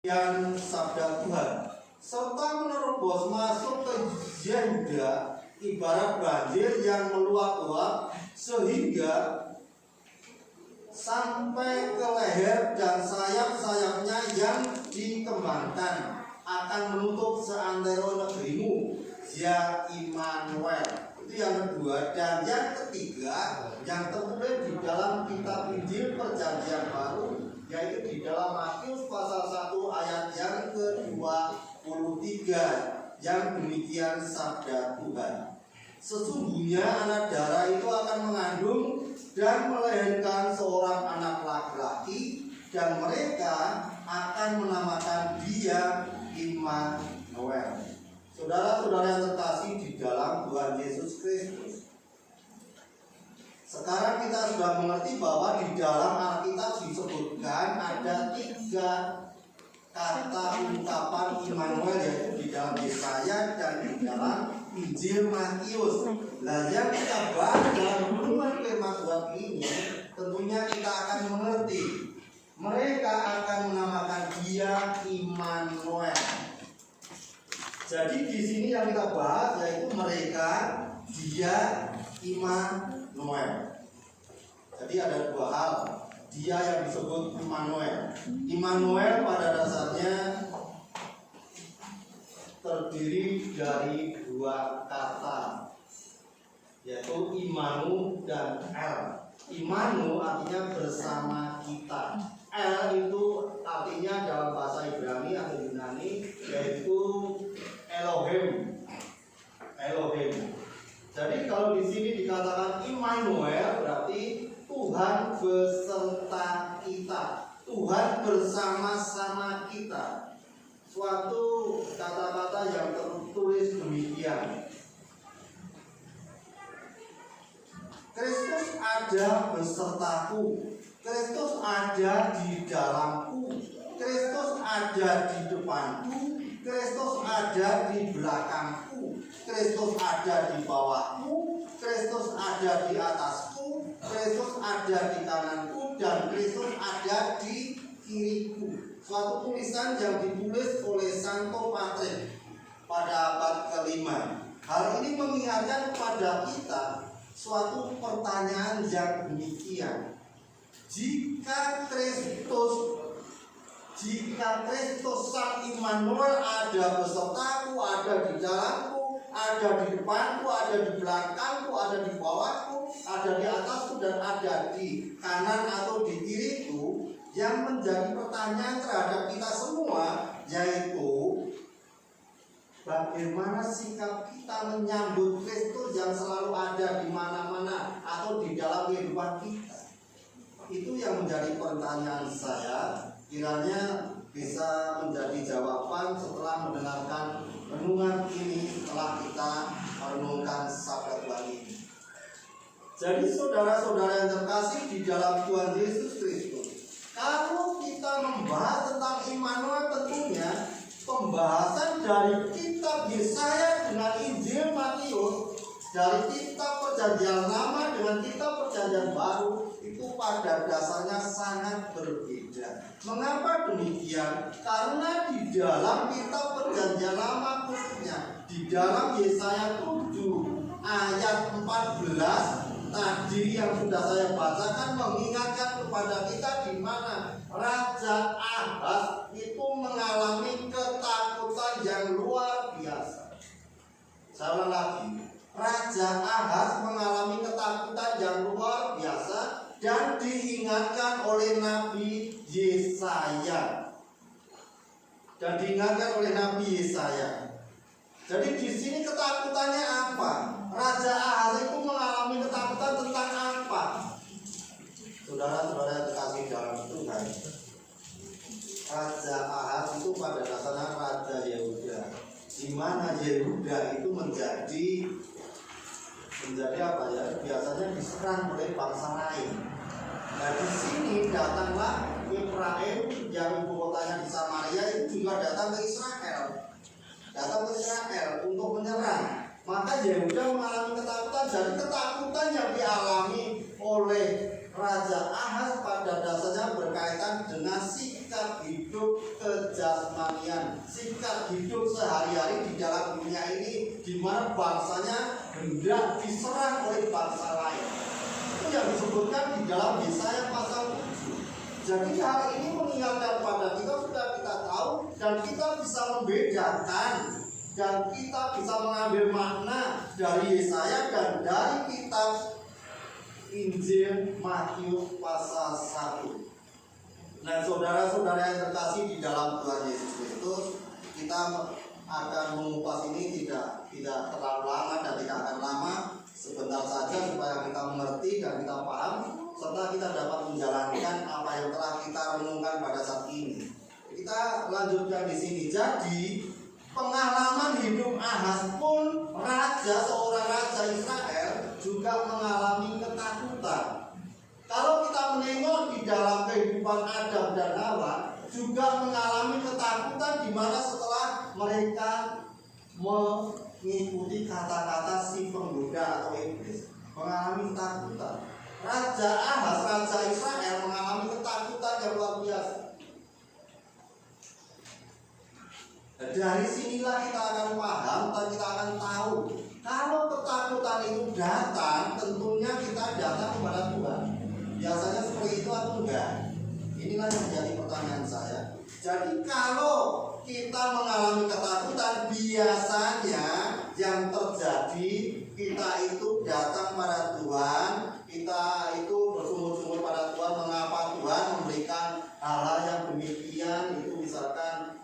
yang sabda Tuhan, serta menerobos masuk ke Yehuda ibarat banjir yang meluap-luap sehingga sampai ke leher dan sayap-sayapnya yang dikembangkan akan menutup seantero negerimu, ya Immanuel. Itu yang kedua. Dan yang ketiga yang tertulis di dalam kitab Injil Perjanjian Baru, yaitu di dalam Matius pasal 1 ayat yang ke-23, yang demikian sabda Tuhan. Sesungguhnya anak darah itu akan mengandung dan melahirkan seorang anak laki-laki, dan mereka akan menamakan dia Immanuel. Saudara-saudara yang terkasih di dalam Tuhan Yesus Kristus, sekarang kita sudah mengerti bahwa di dalam Alkitab disebutkan ada 3 kata ungkapan Immanuel, yaitu di dalam Yesaya dan di dalam Injil Matius. Nah, yang kita bahas dalam renungan firman Tuhan ini, tentunya kita akan mengerti mereka akan menamakan dia Immanuel. Jadi di sini yang kita bahas yaitu mereka, dia, Immanuel. Jadi ada 2 hal. Dia yang disebut Immanuel. Immanuel pada dasarnya terdiri dari 2 kata, yaitu Immanu dan El. Immanu artinya bersama kita. El itu artinya dalam bahasa Ibrani atau Yunani yaitu Elohim. Elohim. Jadi kalau di sini dikatakan Immanuel berarti Tuhan beserta kita, Tuhan bersama-sama kita. Suatu kata-kata yang tertulis demikian. Kristus ada besertaku, Kristus ada di dalamku, Kristus ada di depanku, Kristus ada di belakangku, Kristus ada di bawahku, Kristus ada di atasku, Kristus ada di kananku, dan Kristus ada di kiriku. Suatu tulisan yang ditulis oleh Santo Patrick pada abad ke-5. Hal ini mengingatkan kepada kita suatu pertanyaan yang demikian. Jika Kristus Sang Immanuel ada besertaku, ada di dalamku, ada di depanku, ada di belakangku, ada di bawahku, ada di atasku, dan ada di kanan atau di kiriku, yang menjadi pertanyaan terhadap kita semua yaitu bagaimana sikap kita menyambut Kristus yang selalu ada di mana-mana atau di dalam kehidupan kita. Itu yang menjadi pertanyaan saya, kiranya bisa menjadi jawaban setelah mendengarkan renungan ini, setelah kita merenungkan sabda Tuhan ini. Jadi saudara-saudara yang terkasih di dalam Tuhan Yesus Kristus, kalau kita membahas tentang Immanuel, tentunya pembahasan dari kitab Yesaya dengan Injil Matius, dari kitab Perjanjian Lama dengan kitab Perjanjian Baru, itu pada dasarnya sangat berbeda. Mengapa demikian? Karena di dalam kitab Perjanjian Lama, khususnya di dalam Yesaya 7 ayat 14 tadi yang sudah saya bacakan, mengingatkan kepada kita di mana Raja Ahaz itu mengalami ketakutan yang luar biasa. Saya ulang lagi, Raja Ahaz mengalami ketakutan yang luar biasa dan diingatkan oleh Nabi Yesaya. Jadi di sini ketakutannya apa? Raja Ahaz itu mengalami ketakutan tentang apa? Saudara-saudara yang terkasih dalam Tuhan, Raja Ahaz itu pada dasarnya Raja Yehuda, di mana Yehuda itu menjadi apa ya? Biasanya diserang oleh bangsa lain. Nah, di sini datanglah Efraim yang ibu kotanya di Samaria itu juga datang ke Israel untuk menyerang. Maka Yehuda mengalami ketakutan, dan ketakutan yang dialami oleh Raja Ahaz pada dasarnya berkaitan dengan sikap sikap hidup kejasmanian, sikap hidup sehari-hari di dalam dunia ini, di mana bangsanya hendak diserang oleh bangsa lain. Itu yang disebutkan di dalam Yesaya pasal 7. Jadi hal ini mengingatkan pada kita, sudah kita tahu, dan kita bisa membedakan, dan kita bisa mengambil makna dari Yesaya dan dari kitab Injil Matius pasal 1. Nah, saudara-saudara yang terkasih di dalam Tuhan Yesus Kristus, kita akan mengupas ini tidak terlalu lama dan tidak akan lama, sebentar saja supaya kita mengerti dan kita paham, serta kita dapat menjalankan apa yang telah kita renungkan pada saat ini. Kita lanjutkan di sini. Jadi pengalaman hidup Ahaz pun seorang raja Israel juga mengalami ketakutan. Kalau kita menengok di dalam kehidupan Adam dan Hawa juga mengalami ketakutan, di mana setelah mereka mengikuti kata-kata si penggoda atau iblis, mengalami ketakutan. Raja Ahaz, raja Israel, mengalami ketakutan yang luar biasa. Dari sinilah kita akan paham dan kita akan tahu, kalau ketakutan itu datang, tentunya kita datang kepada Tuhan. Biasanya seperti itu atau enggak? Inilah yang menjadi pertanyaan saya. Jadi kalau kita mengalami ketakutan, biasanya yang terjadi, kita itu datang pada Tuhan, kita itu bersungguh-sungguh pada Tuhan. Mengapa Tuhan memberikan hal-hal yang demikian? Itu misalkan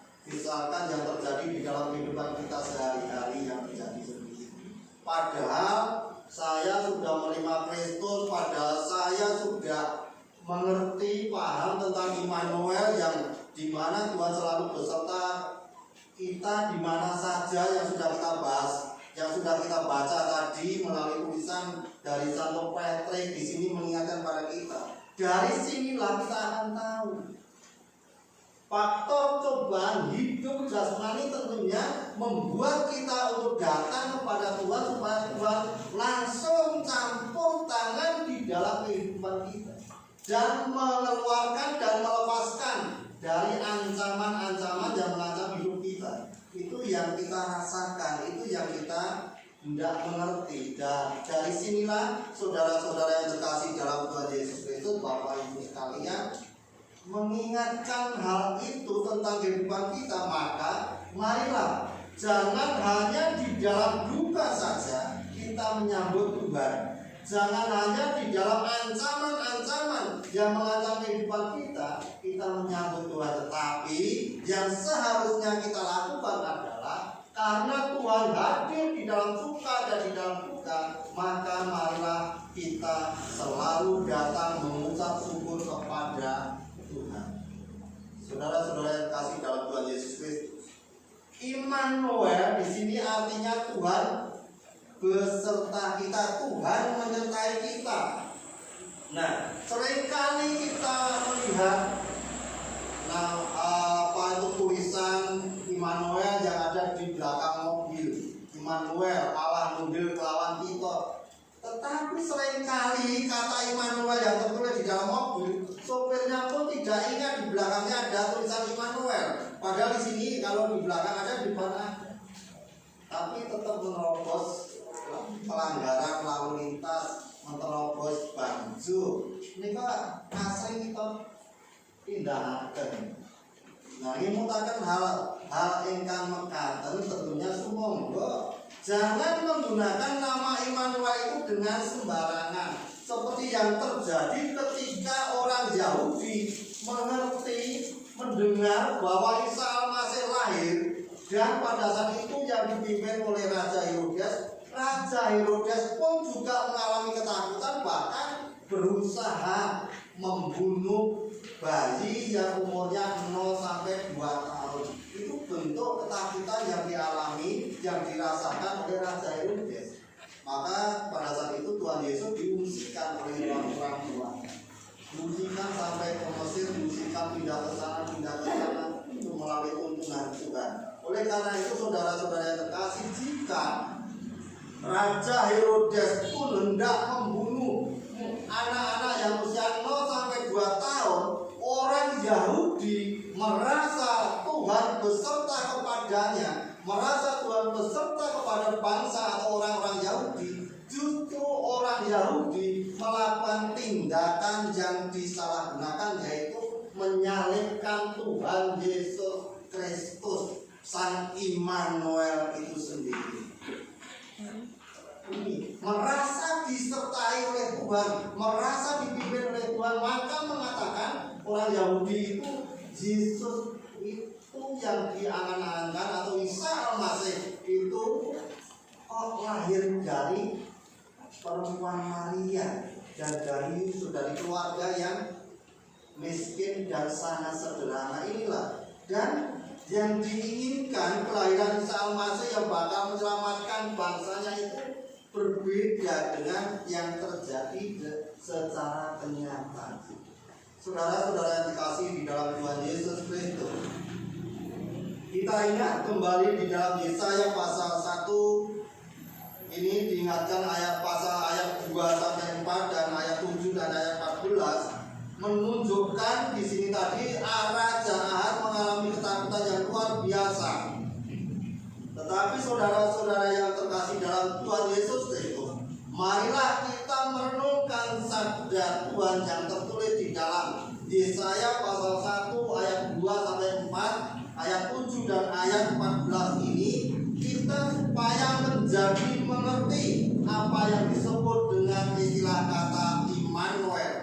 yang terjadi di dalam kehidupan kita sehari-hari yang terjadi seperti itu. Padahal saya sudah menerima Kristus, padahal saya sudah mengerti, paham tentang Immanuel, yang dimana Tuhan selalu beserta kita di mana saja, yang sudah kita bahas, yang sudah kita baca tadi melalui tulisan dari Santo Patrick di sini mengingatkan pada kita. Dari sinilah kita akan tahu faktor cobaan hidup jasmani tentunya membuat kita untuk datang kepada Tuhan, supaya Tuhan langsung campur tangan di dalam kehidupan kita dan mengeluarkan dan melepaskan dari ancaman-ancaman yang mengancam hidup kita. Itu yang kita rasakan, itu yang kita tidak mengerti. Dan dari sinilah saudara-saudara yang terkasih dalam Tuhan Yesus Kristus, Bapak Ibu sekalian, mengingatkan hal itu tentang kehidupan kita. Maka marilah, jangan hanya di dalam duka saja kita menyambut Tuhan. Jangan hanya di dalam ancaman-ancaman yang mengancam kehidupan kita menyambut Tuhan. Tetapi yang seharusnya kita lakukan adalah, karena Tuhan hadir di dalam suka dan di dalam duka, maka marilah kita selalu datang mengucap syukur kepada Tuhan. Saudara-saudara yang kasih dalam Tuhan Yesus Kristus, Immanuel di sini artinya Tuhan beserta kita, Tuhan menyertai kita. Nah, seringkali kita melihat apa itu tulisan Immanuel yang ada di belakang mobil. Immanuel, Allah nunggil kelawan kita. Tetapi seringkali kata Immanuel yang tertulis di dalam mobil, sopirnya pun tidak ingat di belakangnya ada tulisan Immanuel. Padahal di sini kalau di belakang ada, di mana ada. Tapi tetap menerobos pelanggaran lalu lintas, menerobos banju. Ini kok asring kita tindakan. Nah, ini mutakan hal ingkang mekaten tentunya sumangga jangan menggunakan nama Immanuel itu dengan sembarangan, seperti yang terjadi ketika orang Yahudi mendengar bahwa Isa Al-Masih lahir, dan pada saat itu yang dipimpin oleh Raja Herodes. Raja Herodes pun juga mengalami ketakutan, bahkan berusaha membunuh bayi yang umurnya 0 sampai 2 tahun. Itu bentuk ketakutan yang dialami, yang dirasakan oleh Raja Herodes. Maka pada saat itu Tuhan Yesus diungsikan oleh orang tua. Diungsikan sampai ke Mesir, diungsikan pindah ke sana itu melalui tuntunan Tuhan. Oleh karena itu saudara-saudara yang terkasih, jika Raja Herodes pun hendak membunuh anak-anak yang usia 0 sampai 2 tahun, orang Yahudi merasa Tuhan beserta kepadanya, merasa Tuhan beserta kepada bangsa atau orang-orang Yahudi, justru orang Yahudi melakukan tindakan yang disalahgunakan, yaitu menyalibkan Tuhan Yesus Kristus, Sang Immanuel itu sendiri. Ini merasa disertai oleh Tuhan, merasa dipimpin oleh Tuhan, maka mengatakan orang Yahudi itu Yesus itu yang diangan-angankan atau Isa Al-Masih itu lahir dari perempuan Maria dan dari keluarga yang miskin dan sangat sederhana inilah. Dan yang diinginkan kelahiran Isa Al-Masih yang bakal menyelamatkan bangsanya itu berbeda dengan yang terjadi secara kenyataan. Saudara-saudara yang dikasihi di dalam Tuhan Yesus Kristus, kita ingat kembali di dalam Yesaya pasal 1 ini, diingatkan pasal ayat 2 sampai 4 dan ayat 7 dan ayat 14 menunjukkan di sini tadi Raja Ahaz mengalami ketakutan yang luar biasa. Tetapi saudara-saudara yang terkasih dalam Tuhan Yesus Kristus, marilah kita merenungkan sabda Tuhan yang tertulis di dalam Yesaya pasal 1 ayat 2 sampai 4, ayat 7 dan ayat 14 ini, kita supaya menjadi mengerti apa yang disebut dengan istilah kata Immanuel.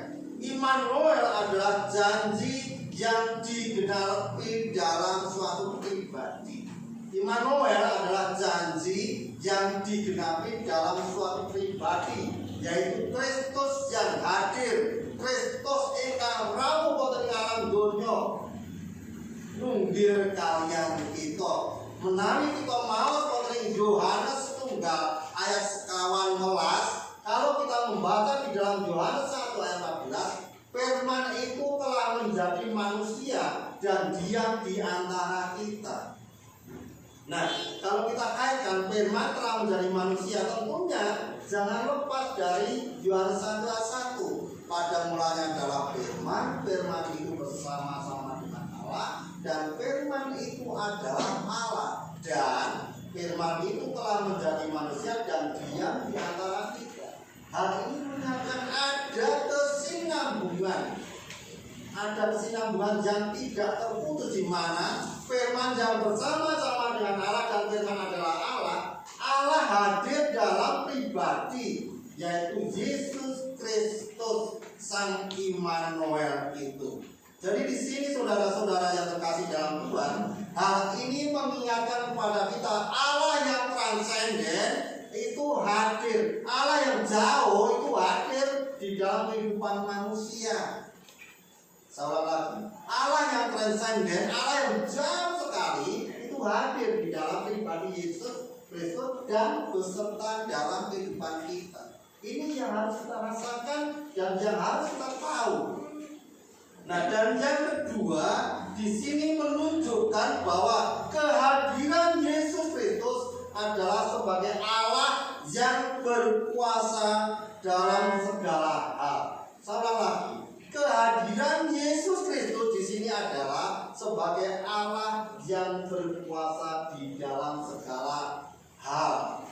Immanuel adalah janji yang digenapi dalam suatu pribadi. Immanuel adalah janji yang digenapi dalam suatu pribadi, yaitu Kristus yang hadir, Kristus ingkang rawuh wonten ing alam donya nunggil kalian kita. Menawi kita maos wonten ing Yohanes 1 ayat 11, kalau kita membaca di dalam Yohanes 1 ayat 14, firman itu telah menjadi manusia dan diam di antara kita. Nah, kalau kita kaitkan firman telah menjadi manusia, tentunya jangan lepas dari Yohanes 1 ayat 1. Pada mulanya adalah firman, firman itu bersama-sama dengan Allah, dan firman itu adalah Allah, dan firman itu telah menjadi manusia dan diam di antara kita. Hal ini menunjukkan ada kesinambungan. Ada kesinambungan yang tidak terputus, di mana firman yang bersama-sama dengan Allah dan firman adalah Allah. Allah hadir dalam pribadi, yaitu Yesus Kristus, Sang Immanuel itu. Jadi di sini saudara-saudara yang terkasih dalam Tuhan, hal ini mengingatkan kepada kita Allah yang transenden itu hadir, Allah yang jauh itu hadir di dalam kehidupan manusia. Saya lagi, Allah yang transenden, Allah yang jauh sekali itu hadir di dalam pribadi Yesus Kristus dan beserta dalam kehidupan kita. Ini yang harus kita rasakan dan yang harus kita tahu. Nah, dan yang kedua, di sini menunjukkan bahwa kehadiran Yesus Kristus adalah sebagai Allah yang berkuasa dalam segala hal. Saya lagi, kehadiran Yesus Kristus di sini adalah sebagai Allah yang berkuasa di dalam segala hal.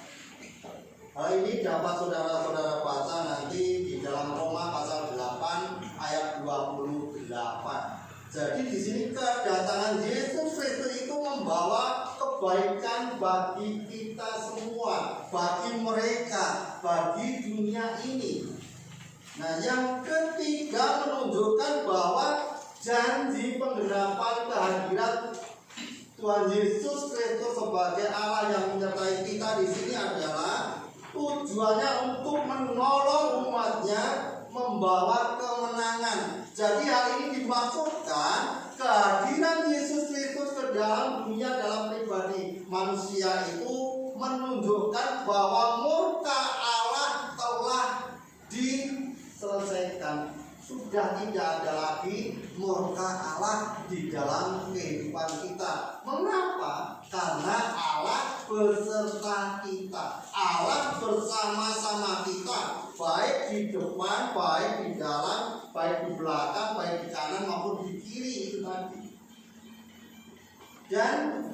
Hal ini dapat saudara-saudara baca nanti di dalam Roma pasal 8 ayat 28. Jadi di sini kedatangan Yesus Kristus itu membawa kebaikan bagi kita semua, bagi mereka, bagi dunia ini. Nah, yang ketiga menunjukkan bahwa janji penggenapan kehadiran Tuhan Yesus Kristus sebagai Allah yang menyertai kita di sini adalah tujuannya untuk menolong umatnya membawa kemenangan. Jadi hal ini dimaksudkan kehadiran Yesus Kristus ke dalam dunia dalam pribadi manusia itu menunjukkan bahwa murka Allah telah diselesaikan. Sudah tidak ada lagi murka Allah di dalam kehidupan kita. Mengapa? Karena Allah beserta kita, Allah bersama-sama kita, baik di depan, baik di dalam, baik di belakang, baik di kanan maupun di kiri itu tadi. Dan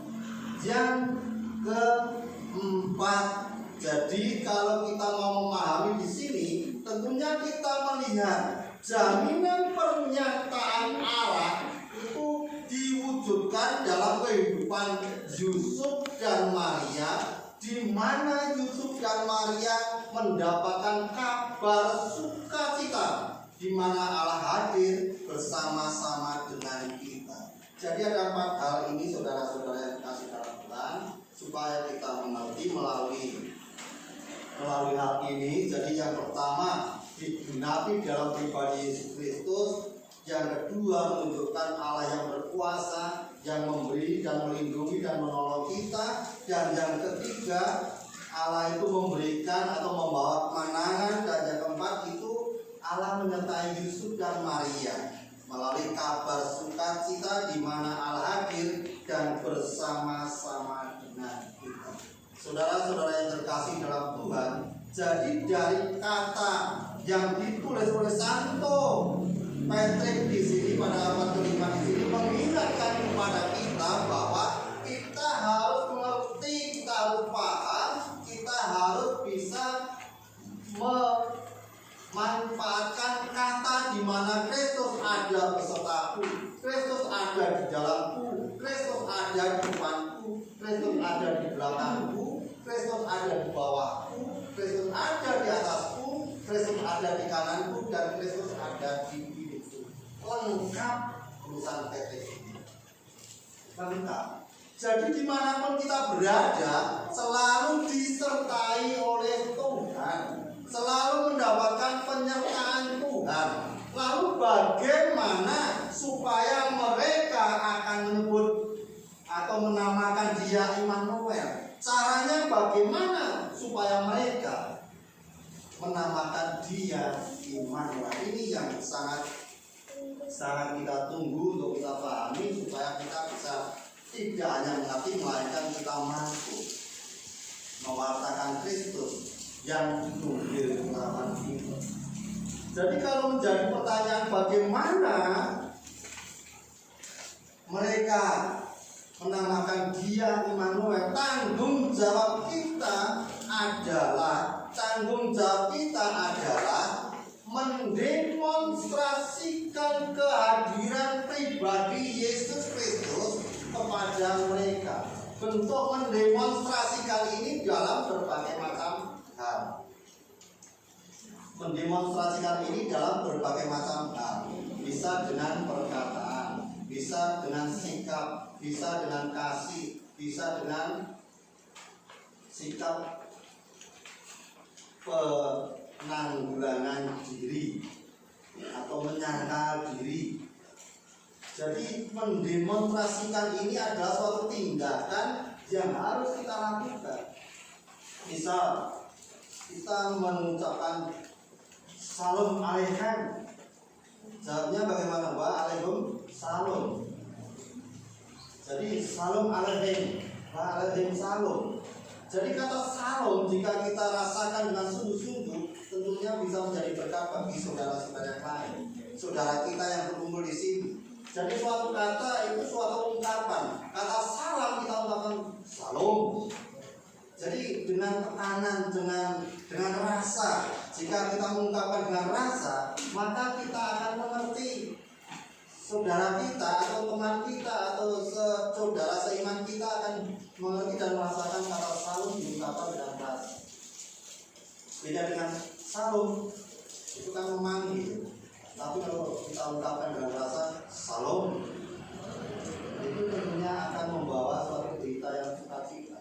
yang keempat, jadi kalau kita mau memahami di sini, tentunya kita melihat jaminan pernyataan Allah itu diwujudkan dalam kehidupan Yusuf dan Maria, di mana Yusuf dan Maria mendapatkan kabar sukacita, di mana Allah hadir bersama-sama dengan kita. Jadi ada 4 hal ini saudara-saudara yang dikasih dalam Tuhan, supaya kita mengerti melalui hal ini. Jadi yang pertama, digenapi dalam pribadi Yesus Kristus. Yang kedua, menunjukkan Allah yang berkuasa, yang memberi dan melindungi dan menolong kita. Dan yang ketiga, Allah itu memberikan atau membawa kemenangan. Dan yang keempat itu Allah menyertai Yusuf dan Maria melalui kabar sukacita, di mana Allah hadir dan bersama-sama dengan kita. Saudara-saudara yang terkasih dalam Tuhan, jadi dari kata yang ditulis oleh Santo Patrick di sini pada abad ke-5 di sini mengingatkan kepada kita bahwa kita harus mengerti, kita harus paham, kita harus bisa memanfaatkan kata di mana Kristus ada besertaku, Kristus ada di dalamku, Kristus ada di depanku, Kristus ada di belakangku, Kristus ada di bawahku, Kristus ada di atasku, Kristus ada di kananku, dan Kristus ada di kiriku. Lengkap tulisan PT ini. Lengkap. Jadi dimanapun kita berada, selalu disertai oleh Tuhan, selalu mendapatkan penyertaan Tuhan. Lalu bagaimana supaya mereka akan menyebut atau menamakan Dia Immanuel? Caranya bagaimana supaya mereka menamakan Dia Immanuel? Ini yang sangat kita tunggu untuk kita pahami, supaya kita bisa tidak hanya mengerti, melainkan kita mampu mewartakan Kristus yang ditunggu melawan kita. Jadi kalau menjadi pertanyaan bagaimana mereka menamakan Dia Immanuel, tanggung jawab kita adalah mendemonstrasikan kehadiran pribadi Yesus Kristus kepada mereka. Bentuk mendemonstrasikan ini dalam berbagai macam hal. Bisa dengan perkataan, bisa dengan sikap, bisa dengan kasih, bisa dengan sikap penanggulangan diri atau menyangkal diri. Jadi mendemonstrasikan ini adalah suatu tindakan yang harus kita lakukan. Misal kita mengucapkan Salam Aleichem, jawabnya bagaimana, Pak? Alaikum salam. Jadi Salam Aleichem, Aleichem salam. Jadi kata salam jika kita rasakan dengan sungguh-sungguh, tentunya bisa menjadi berkat bagi saudara-saudara yang lain, saudara kita yang berkumpul di sini. Jadi suatu kata itu suatu ungkapan. Kata salam kita ungkapkan salam. Jadi dengan tekanan, dengan rasa. Jika kita mengungkapkan dengan rasa, maka kita akan mengerti saudara kita atau teman kita atau saudara seiman kita akan mengerti dan merasakan kata salam diungkapkan dengan rasa. Beda dengan salam, itu kan memanggil. Tapi kalau kita ungkapkan dengan rasa salam, itu tentunya akan membawa suatu berita yang sukacita.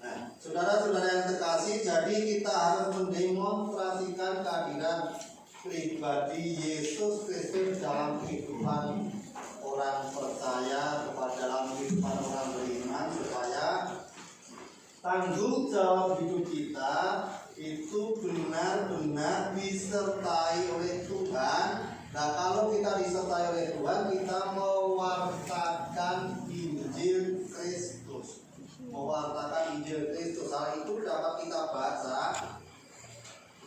Nah, saudara-saudara yang terkasih, jadi kita harus mendemonstrasikan kehadiran pribadi Yesus Kristus dalam kehidupan orang percaya, dalam kehidupan orang beriman, supaya tanggung jawab hidup kita itu benar-benar disertai oleh Tuhan. Nah, kalau kita disertai oleh Tuhan, kita mewartakan Injil Kristus. Hal itu dapat kita baca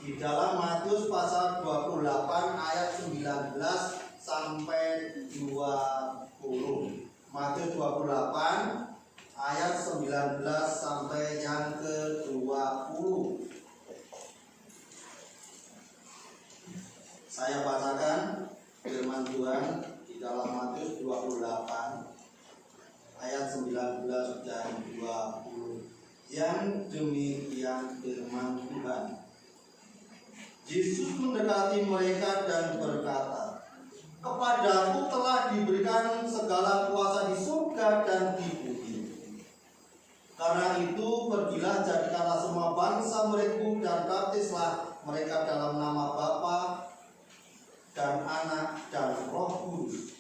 di dalam Matius pasal 28 ayat 19 sampai 20. Matius 28 ayat 19 sampai yang ke-20. Saya bacakan firman Tuhan di dalam Matius 28 ayat 19 dan 20. Yang demikian firman Tuhan. Yesus mendekati mereka dan berkata, "Kepadaku telah diberikan segala kuasa di surga dan di bumi. Karena itu pergilah, jadikanlah semua bangsa muridku dan baptislah mereka dalam nama Bapa dan Anak dan Roh Kudus.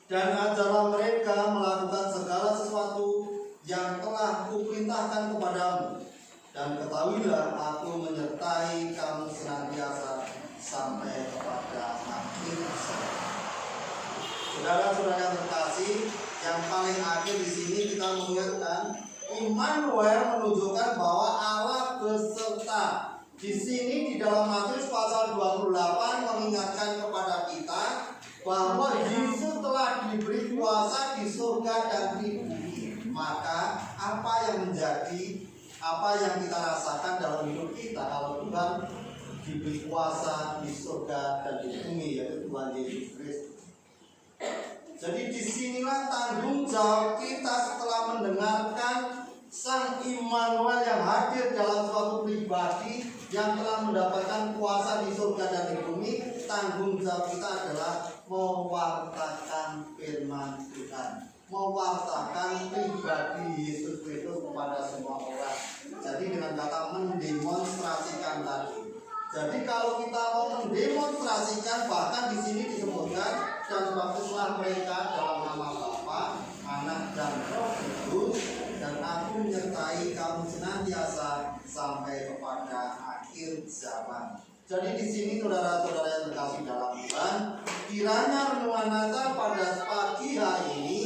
Dan ajarlah mereka melakukan segala sesuatu yang telah kuperintahkan kepadamu. Dan ketahuilah aku menyertai kamu senantiasa sampai kepada akhir zaman." Saudara-saudara yang terkasih, yang paling akhir di sini kita mengingatkan Immanuel menunjukkan bahwa Allah beserta. Di sini di dalam Matius pasal 28 mengingatkan kepada kita bahwa Yesus telah diberi kuasa di surga dan di bumi. Maka apa yang kita rasakan dalam hidup kita kalau Tuhan diberi kuasa di surga dan di bumi, yaitu Tuhan Yesus Kristus. Jadi disinilah tanggung jawab kita setelah mendengarkan Sang Immanuel yang hadir dalam suatu pribadi yang telah mendapatkan kuasa di surga dan di bumi. Tanggung jawab kita adalah mewartakan firman Tuhan, mewartakan pribadi Yesus Kristus kepada semua orang. Jadi dengan kata mendemonstrasikan tadi. Jadi kalau kita mau mendemonstrasikan, bahkan di sini disebutkan, dan baptislah mereka dalam nama Bapa, Anak dan Roh Kudus, dan aku menyertai kamu senantiasa sampai kepada akhir zaman. Jadi di sini saudara-saudara yang terkasih dalam Tuhan, kiranya renungan Natal pada pagi hari ini,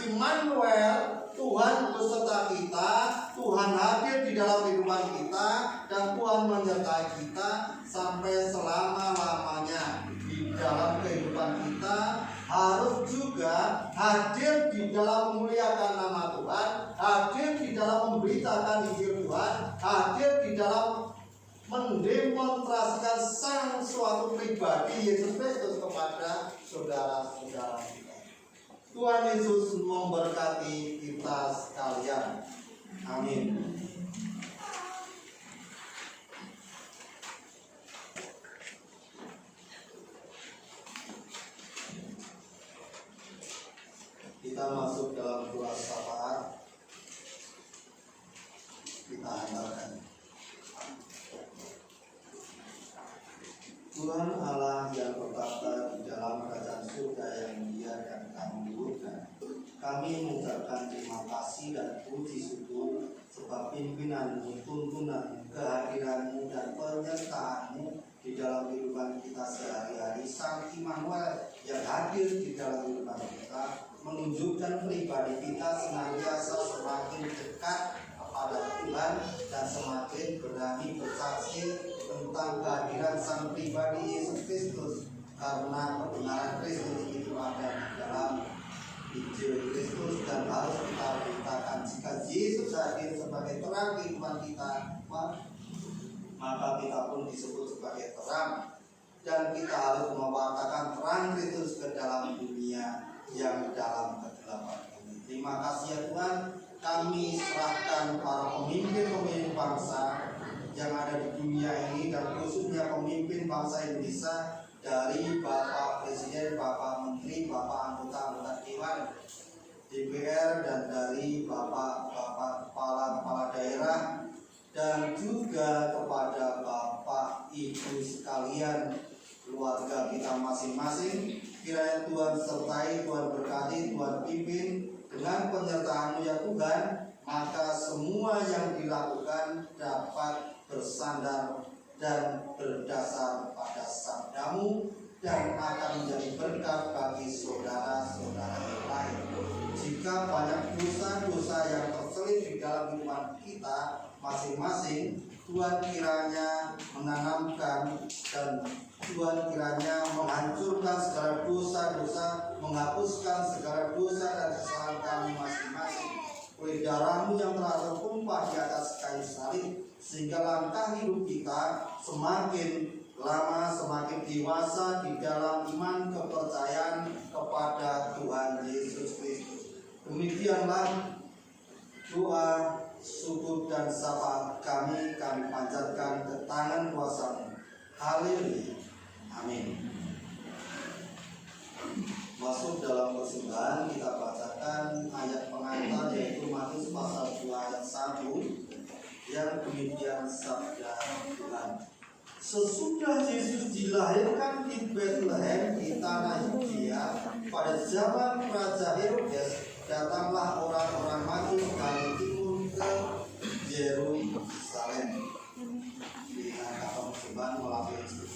Immanuel, Tuhan beserta kita, Tuhan hadir di dalam kehidupan kita, dan Tuhan menyertai kita sampai selama-lamanya di dalam kehidupan kita. Harus juga hadir di dalam memuliakan nama Tuhan, hadir di dalam memberitakan Injil Tuhan, hadir di dalam mendemonstrasikan sang suatu pribadi Yesus Kristus kepada saudara-saudara kita. Tuhan Yesus memberkati kita sekalian. Amin. Kita masuk dalam doa syafaat. Kita andalkan. Tuhan Allah yang berkata di dalam kerajaan surga yang mulia dan kami luhurkan, kami mengucapkan terima kasih dan puji syukur sebab pimpinan-Mu, tuntunan, kehadiran-Mu dan penyertaan-Mu di dalam kehidupan kita sehari-hari. Sang Immanuel yang hadir di dalam kehidupan kita menunjukkan pribadi kita senantiasa semakin dekat kepada Tuhan dan semakin berani bersaksi tentang kehadiran sang pribadi Yesus Kristus, karena kebenaran Kristus itu ada di dalam Injil Kristus dan harus kita beritakan. Jika Yesus hadir sebagai terang kehidupan kita, maka kita pun disebut sebagai terang, dan kita harus mewartakan terang Kristus ke dalam dunia yang dalam kegelapan ini. Terima kasih ya Tuhan, kami serahkan para pemimpin-pemimpin bangsa yang ada di dunia ini, dan khususnya pemimpin bangsa Indonesia, dari Bapak Presiden, Bapak Menteri, Bapak anggota Dewan, DPR, dan dari Bapak-Bapak Kepala daerah, dan juga kepada Bapak Ibu sekalian, keluarga kita masing-masing. Kiranya Tuhan sertai, Tuhan berkati, Tuhan pimpin dengan penyertaan-Mu ya Tuhan, maka semua yang dilakukan dapat bersandar dan berdasar pada sabda-Mu dan akan menjadi berkat bagi saudara-saudara yang lain. Jika banyak dosa-dosa yang selip di dalam kehidupan kita masing-masing, Tuhan kiranya menanamkan dan Tuhan kiranya menghancurkan segala dosa-dosa, menghapuskan segala dosa dan kesalahan kami masing-masing oleh darah-Mu yang telah tertumpah di atas kayu salib, sehingga langkah hidup kita semakin lama semakin dewasa di dalam iman kepercayaan kepada Tuhan Yesus Kristus. Demikianlah doa, syukur dan syafaat kami panjatkan ke tangan kuasa-Mu. Haleluya. Amin. Masuk dalam persembahan, kita bacakan ayat pengantar, yaitu Matius pasal 2 ayat 1 yang demikian sabda Tuhan. Sesudah Yesus dilahirkan di Bethlehem di tanah Yudea pada zaman Raja Herodes, datanglah orang-orang Majus dari timur ke Yerusalem. Dengan kata persembahan melalui instrumen.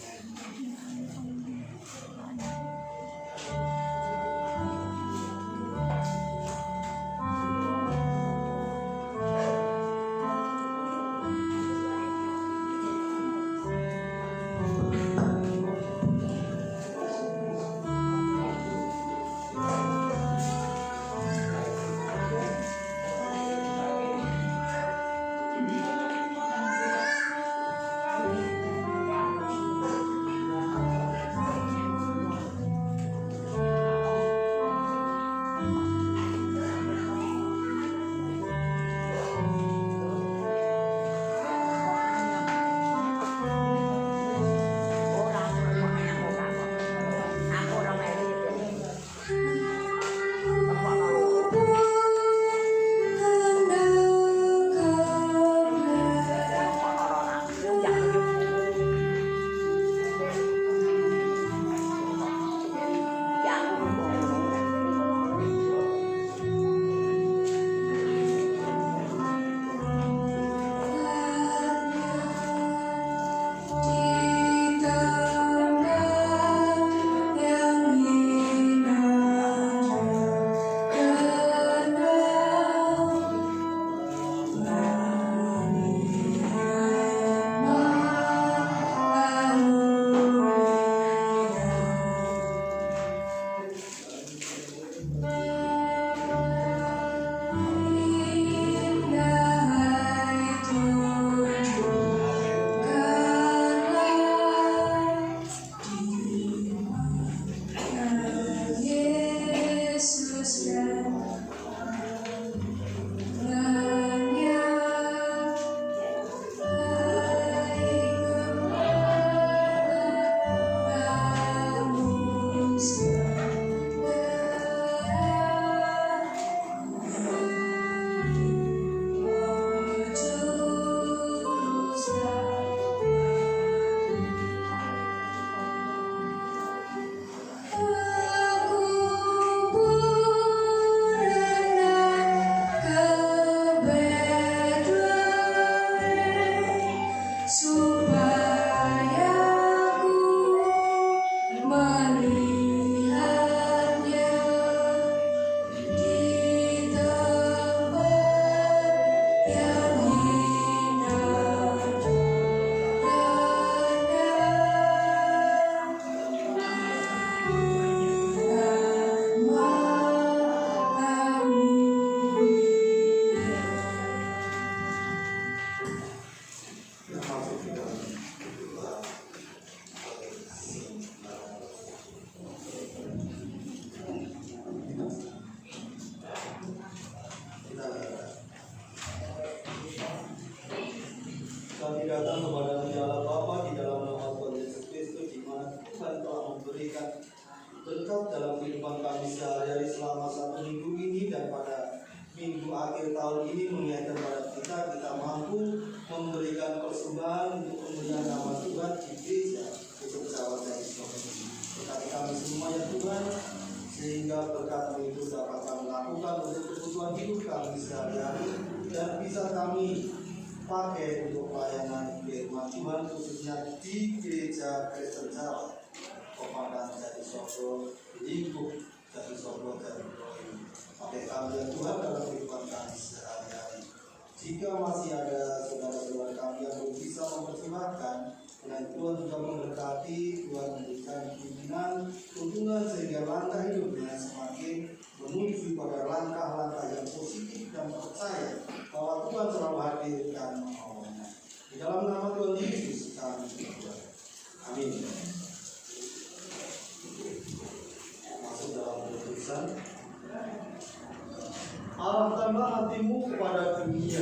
datang kepada Allah Bapa di dalam nama Tuhan Yesus Kristus, di mana Tuhan telah memberikan berkat dalam kehidupan kami sehari-hari selama 1 minggu ini, dan pada minggu akhir tahun ini mengingatkan pada kita mampu memberikan persembahan untuk kemuliaan nama Tuhan di gereja untuk sahabat dan istri. Berkati kami semua ya Tuhan, sehingga berkat itu dapat kami lakukan untuk kebutuhan hidup kami sehari-hari, dan bisa kami pakai untuk pelayanan firman Tuhan, khususnya di gereja Kristen Jawa Komandan Jatisoro, lingkup Jatisoro dan Roy. Pakai kami ya Tuhan dalam kehidupan kami sehari-hari. Jika masih ada saudara-saudara kami yang belum bisa mempersembahkan, karena Tuhan juga memberkati, Tuhan memberikan pimpinan, tuntunan sehingga langkah hidupnya semakin menuju pada langkah-langkah yang positif dan percaya bahwa Tuhan selalu hadir dan mengawalnya. Di dalam nama Tuhan Yesus kami berdoa. Amin. Masuk dalam keputusan. Arahkanlah hatimu kepada dunia.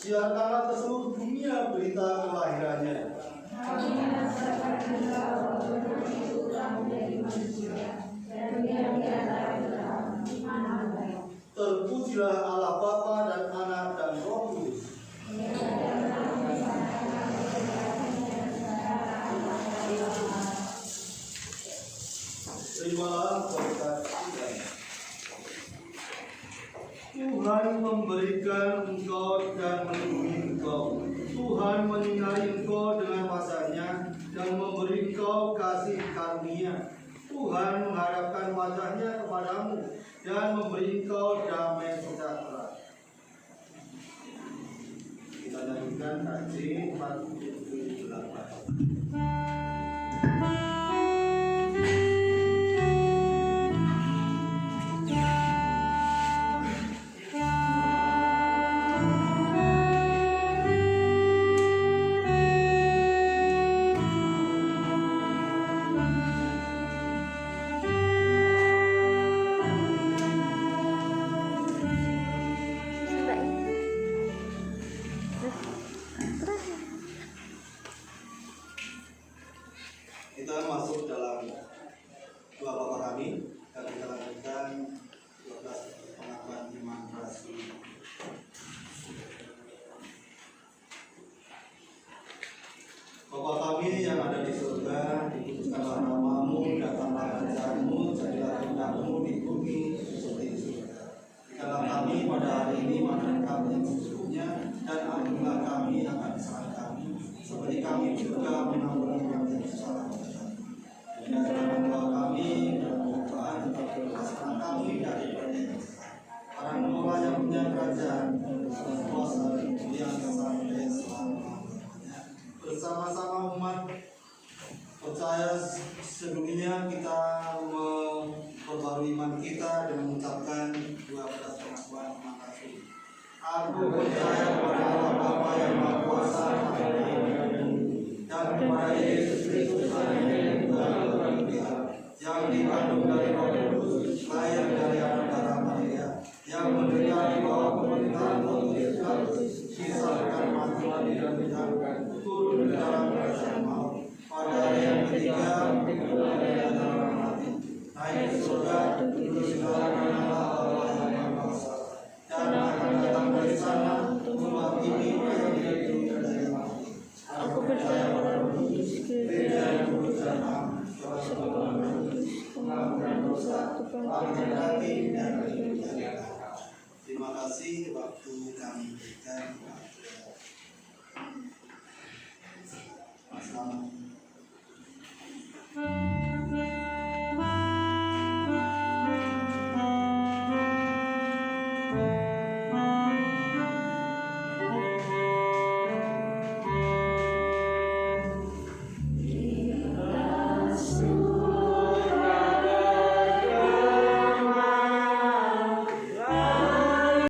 Siarkanlah ke seluruh dunia berita kelahirannya. Terpujilah Allah Bapa dan Anak dan Roh Kudus. Terimalah berkat Tuhan. Tuhan memberikan engkau dan melindungi engkau. Tuhan menyinari engkau dengan wajah-Nya dan memberi engkau kasih karunia. Tuhan menghadapkan wajah-Nya kepadamu dan memberi engkau damai sejahtera. Kita nyanyikan KJ 478. Kita masuk dalam doa Bapa kami dan kita lanjutkan 12 pengakuan iman rasul. Bapa kami yang ada di surga, dikuduskanlah namamu, datanglah kerajaanmu, jadilah kehendakmu di bumi seperti di surga. Berikanlah kami pada hari ini makanan kami yang sesungguhnya, dan ampunilah kami akan kesalahan kami, seperti kami juga mengampuni yang bersalah. Dan dalam doa kami dalam perubahan tetap berpasangan kami dari perjanjian. Para Noah yang punya kerajaan dan kuasa dan kemuliaan sampai selama-lamanya. Bersama-sama umat percaya sedunia kita memperbarui iman kita dengan mengucapkan 12 pengakuan iman rasul. Aku percaya kepada Allah Bapa yang Maha Kuasa dan kepada Yesus Kristus yang yang dikandung dari Roh Kudus, lahir dari anak darah Maria, yang menderita di bawah pemerintahan Pontius Pilatus, disalikan mati dan disalibkan, turun ke dalam kerajaan maut. Pada hari yang ketiga, dari antara mati, naik ke surga, duduk di kanan Allah yang Maha Kuasa, dan akan datang dari sana untuk menghakimi yang hidup dan yang mati. Aku percaya pada Roh Kudus, gereja yang kudus dan am, pengampunan dosa, panggilan hati dan kehidupan. Terima kasih waktu kami berikan.